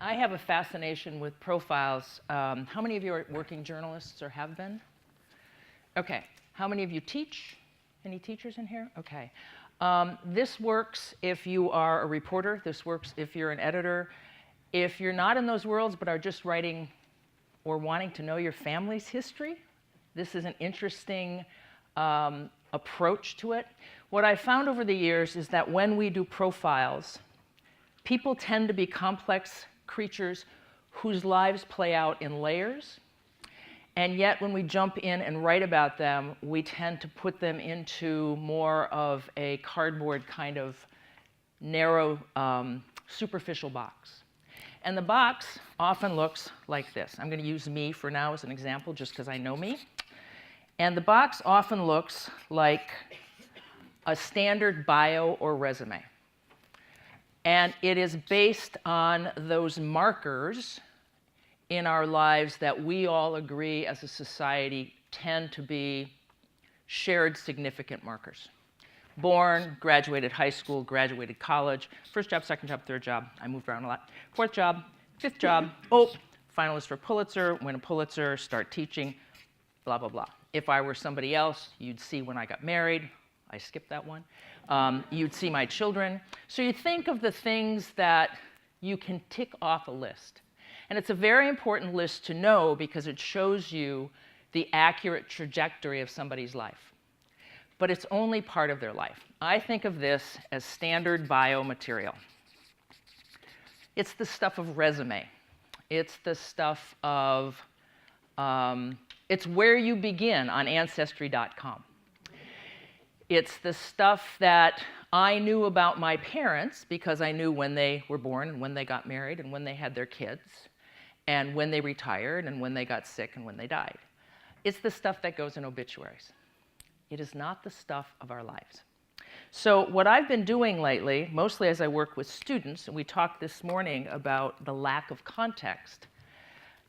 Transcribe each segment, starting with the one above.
I have a fascination with profiles. How many of you are working journalists or have been? Okay. How many of you teach? Any teachers in here? Okay. This works if you are a reporter. This works if you're an editor. If you're not in those worlds but are just writing or wanting to know your family's history, this is an interesting approach to it. What I've found over the years is that when we do profiles, people tend to be complex creatures whose lives play out in layers. And yet, when we jump in and write about them, we tend to put them into more of a cardboard kind of narrow, superficial box. And the box often looks like this. I'm going to use me for now as an example, just because I know me. And the box often looks like a standard bio or resume. And it is based on those markers in our lives that we all agree as a society tend to be shared significant markers. Born, graduated high school, graduated college, first job, second job, third job. I moved around a lot. Fourth job, fifth job, finalist for Pulitzer, win a Pulitzer, start teaching, blah, blah, blah. If I were somebody else, you'd see when I got married. I skipped that one. You'd see my children. So you think of the things that you can tick off a list. And it's a very important list to know because it shows you the accurate trajectory of somebody's life. But it's only part of their life. I think of this as standard bio material. It's the stuff of resume. It's the stuff of, it's where you begin on Ancestry.com. It's the stuff that I knew about my parents because I knew when they were born and when they got married and when they had their kids and when they retired and when they got sick and when they died. It's the stuff that goes in obituaries. It is not the stuff of our lives. So what I've been doing lately, mostly as I work with students, and we talked this morning about the lack of context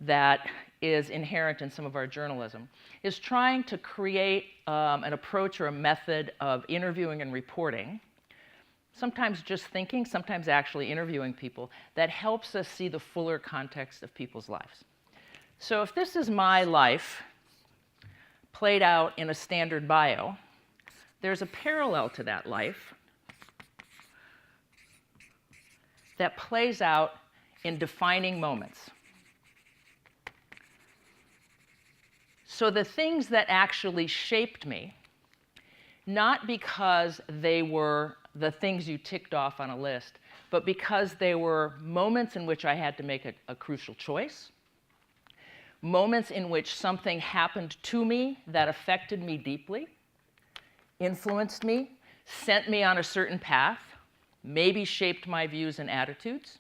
that is inherent in some of our journalism, is trying to create an approach or a method of interviewing and reporting, sometimes just thinking, sometimes actually interviewing people, that helps us see the fuller context of people's lives. So if this is my life played out in a standard bio, there's a parallel to that life that plays out in defining moments. So the things that actually shaped me, not because they were the things you ticked off on a list, but because they were moments in which I had to make a crucial choice, moments in which something happened to me that affected me deeply, influenced me, sent me on a certain path, maybe shaped my views and attitudes.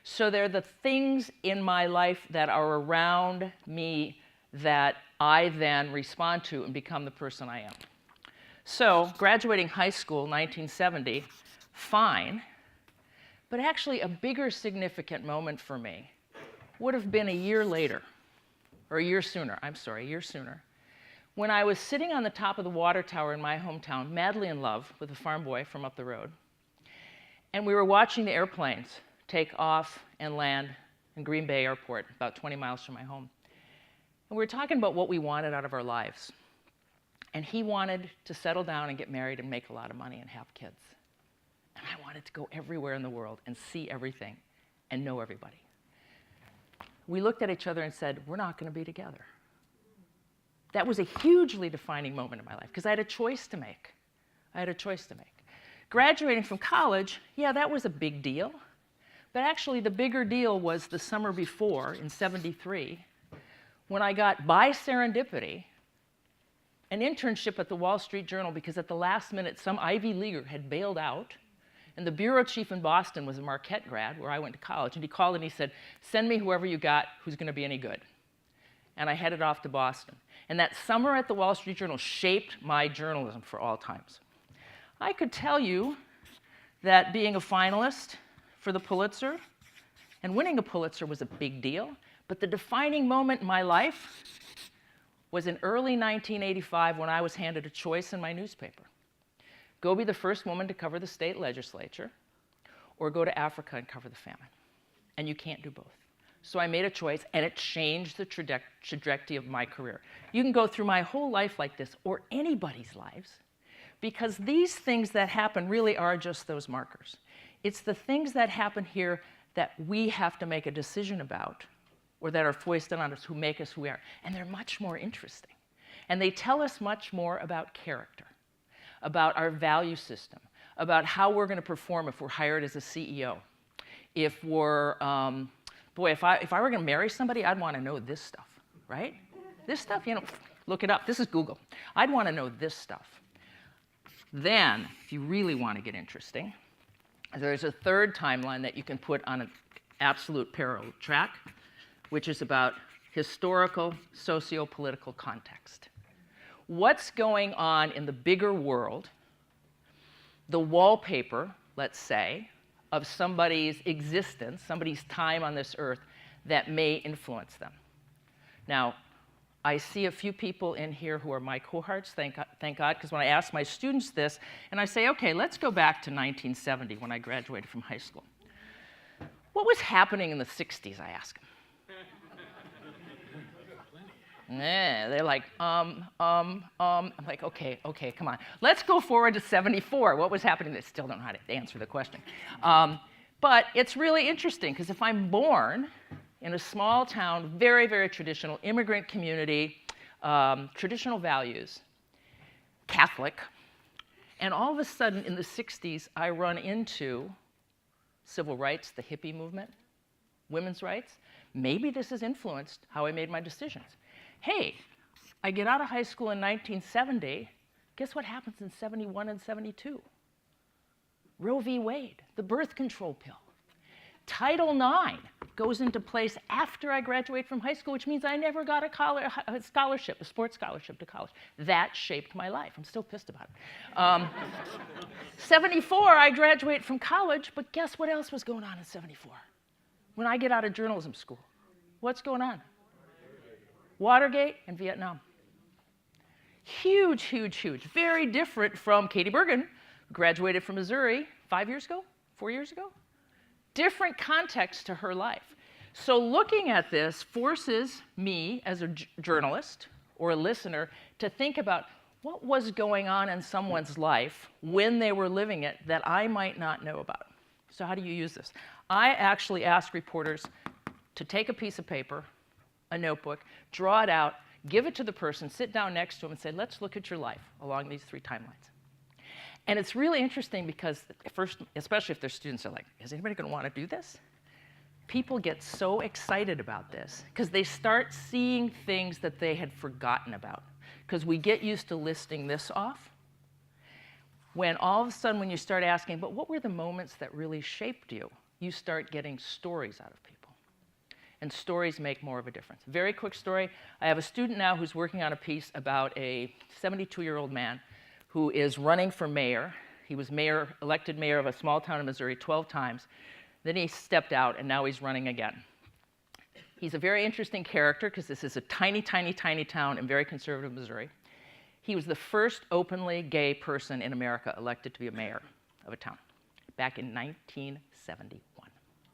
So they're the things in my life that are around me that I then respond to and become the person I am. So graduating high school, 1970, fine, but actually a bigger significant moment for me would have been a year later, or a year sooner, when I was sitting on the top of the water tower in my hometown, madly in love with a farm boy from up the road, and we were watching the airplanes take off and land in Green Bay Airport, about 20 miles from my home. And we were talking about what we wanted out of our lives. And he wanted to settle down and get married and make a lot of money and have kids. And I wanted to go everywhere in the world and see everything and know everybody. We looked at each other and said, we're not going to be together. That was a hugely defining moment in my life because I had a choice to make. Graduating from college, yeah, that was a big deal. But actually, the bigger deal was the summer before, in '73, when I got, by serendipity, an internship at the Wall Street Journal because at the last minute, some Ivy Leaguer had bailed out, and the bureau chief in Boston was a Marquette grad, where I went to college, and he called and he said, send me whoever you got who's going to be any good. And I headed off to Boston. And that summer at the Wall Street Journal shaped my journalism for all times. I could tell you that being a finalist for the Pulitzer and winning a Pulitzer was a big deal, but the defining moment in my life was in early 1985 when I was handed a choice in my newspaper. Go be the first woman to cover the state legislature, or go to Africa and cover the famine. and you can't do both. So I made a choice, and it changed the trajectory of my career. You can go through my whole life like this, or anybody's lives, because these things that happen really are just those markers. It's the things that happen here that we have to make a decision about, or that are foisted on us, who make us who we are. And they're much more interesting. And they tell us much more about character, about our value system, about how we're going to perform if we're hired as a CEO. If we're, boy, if I were going to marry somebody, I'd want to know this stuff, right? This stuff, you know, look it up. This is Google. I'd want to know this stuff. Then, if you really want to get interesting, there's a third timeline that you can put on an absolute parallel track, which is about historical, socio-political context. What's going on in the bigger world, the wallpaper, let's say, of somebody's existence, somebody's time on this earth, that may influence them. Now, I see a few people in here who are my cohorts, thank God, because when I ask my students this, and I say, okay, let's go back to 1970 when I graduated from high school. What was happening in the 60s, I ask them. They're like, I'm like, okay, come on. Let's go forward to 74. What was happening? They still don't know how to answer the question. But it's really interesting, because if I'm born in a small town, very, very traditional, immigrant community, traditional values, Catholic, and all of a sudden in the 60s, I run into civil rights, the hippie movement, women's rights. Maybe this has influenced how I made my decisions. Hey, I get out of high school in 1970. Guess what happens in 71 and 72? Roe v. Wade, the birth control pill. Title IX goes into place after I graduate from high school, which means I never got a scholarship, a sports scholarship to college. That shaped my life. I'm still pissed about it. 74, I graduate from college, but guess what else was going on in 74? When I get out of journalism school, what's going on? Watergate and Vietnam. Huge, huge, huge. Very different from Katie Bergen, who graduated from Missouri 5 years ago, 4 years ago. Different context to her life. So looking at this forces me as a journalist or a listener to think about what was going on in someone's life when they were living it that I might not know about. So how do you use this? I actually ask reporters to take a piece of paper, a notebook, draw it out, give it to the person, sit down next to them and say, let's look at your life along these three timelines. And it's really interesting because first, especially if their students are like, is anybody going to want to do this? People get so excited about this because they start seeing things that they had forgotten about. Because we get used to listing this off. When all of a sudden, when you start asking, but what were the moments that really shaped you? You start getting stories out of people. And stories make more of a difference. Very quick story. I have a student now who's working on a piece about a 72-year-old man who is running for mayor. He was elected mayor of a small town in Missouri 12 times. Then he stepped out, and now he's running again. He's a very interesting character because this is a tiny, tiny, tiny town in very conservative Missouri. He was the first openly gay person in America elected to be a mayor of a town back in 1971.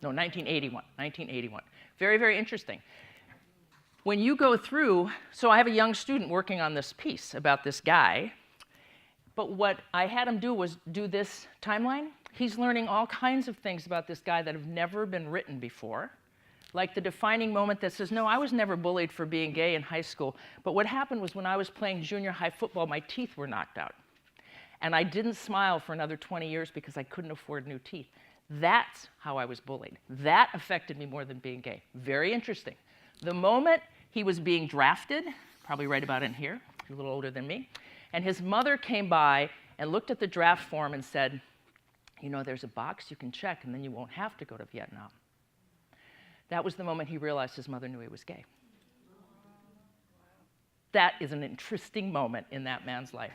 No, 1981. Very, very interesting. When you go through, so I have a young student working on this piece about this guy, but what I had him do was do this timeline. He's learning all kinds of things about this guy that have never been written before, like the defining moment that says, no, I was never bullied for being gay in high school, but what happened was when I was playing junior high football, my teeth were knocked out. And I didn't smile for another 20 years because I couldn't afford new teeth. That's how I was bullied. That affected me more than being gay. Very interesting. The moment he was being drafted, probably right about in here, a little older than me, and his mother came by and looked at the draft form and said, you know, there's a box you can check and then you won't have to go to Vietnam. That was the moment he realized his mother knew he was gay. That is an interesting moment in that man's life.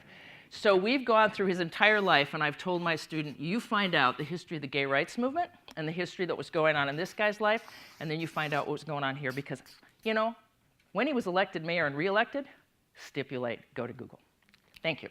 So we've gone through his entire life, and I've told my student, you find out the history of the gay rights movement and the history that was going on in this guy's life, and then you find out what was going on here because, you know, when he was elected mayor and reelected, stipulate, go to Google. Thank you.